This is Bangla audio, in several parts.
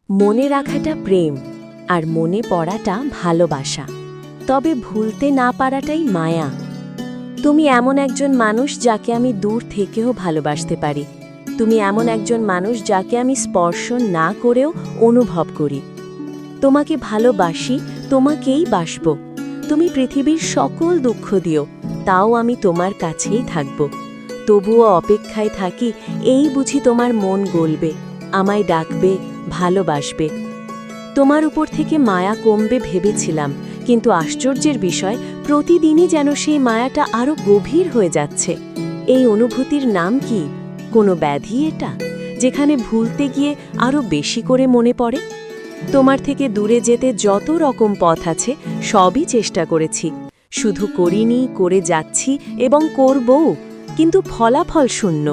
মনে রাখাটা প্রেম আর মনে পড়াটা ভালোবাসা, তবে ভুলতে না পারাটাই মায়া। তুমি এমন একজন মানুষ যাকে আমি দূর থেকেও ভালোবাসতে পারি। তুমি এমন একজন মানুষ যাকে আমি স্পর্শ না করেও অনুভব করি। তোমাকে ভালোবাসি, তোমাকেই বাসব। তুমি পৃথিবীর সকল দুঃখ দিও, তাও আমি তোমার কাছেই থাকব। তবুও অপেক্ষায় থাকি, এই বুঝি তোমার মন গলবে, আমায় ডাকবে, ভালোবাসবে। তোমার উপর থেকে মায়া কমবে ভেবেছিলাম, কিন্তু আশ্চর্যের বিষয় প্রতিদিনই যেন সেই মায়াটা আরও গভীর হয়ে যাচ্ছে। এই অনুভূতির নাম কি? কোনো ব্যাধি এটা, যেখানে ভুলতে গিয়ে আরও বেশি করে মনে পড়ে? তোমার থেকে দূরে যেতে যত রকম পথ আছে সবই চেষ্টা করেছি, শুধু করিনি, করে যাচ্ছি এবং করবও, কিন্তু ফলাফল শূন্য।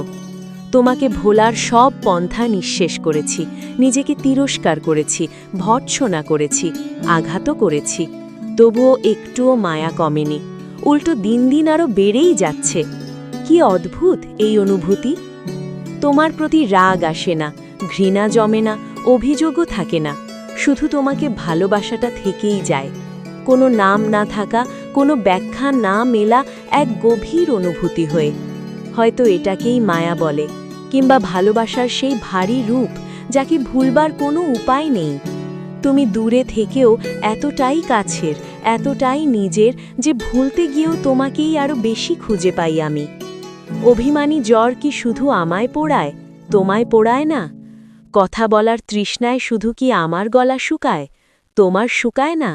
তোমাকে ভোলার সব পন্থা নিঃশেষ করেছি, নিজেকে তিরস্কার করেছি, ভর্ৎসনা করেছি, আঘাতও করেছি, তবুও একটুও মায়া কমেনি, উল্টো দিন দিন আরও বেড়েই যাচ্ছে। কি অদ্ভুত এই অনুভূতি! তোমার প্রতি রাগ আসে না, ঘৃণা জমে না, অভিযোগও থাকে না, শুধু তোমাকে ভালোবাসাটা থেকেই যায়। কোনো নাম না থাকা, কোনো ব্যাখ্যা না মেলা এক গভীর অনুভূতি হয়ে। হয়তো এটাকেই মায়া বলে, কিংবা ভালোবাসার সেই ভারী রূপ যাকে ভুলবার কোনো উপায় নেই। তুমি দূরে থেকেও এতটাই কাছের, এতটাই নিজের যে ভুলতে গিয়েও তোমাকেই আরও বেশি খুঁজে পাই আমি। অভিমানী জ্বর কি শুধু আমায় পোড়ায়, তোমায় পোড়ায় না? কথা বলার তৃষ্ণায় শুধু কি আমার গলা শুকায়, তোমার শুকায় না?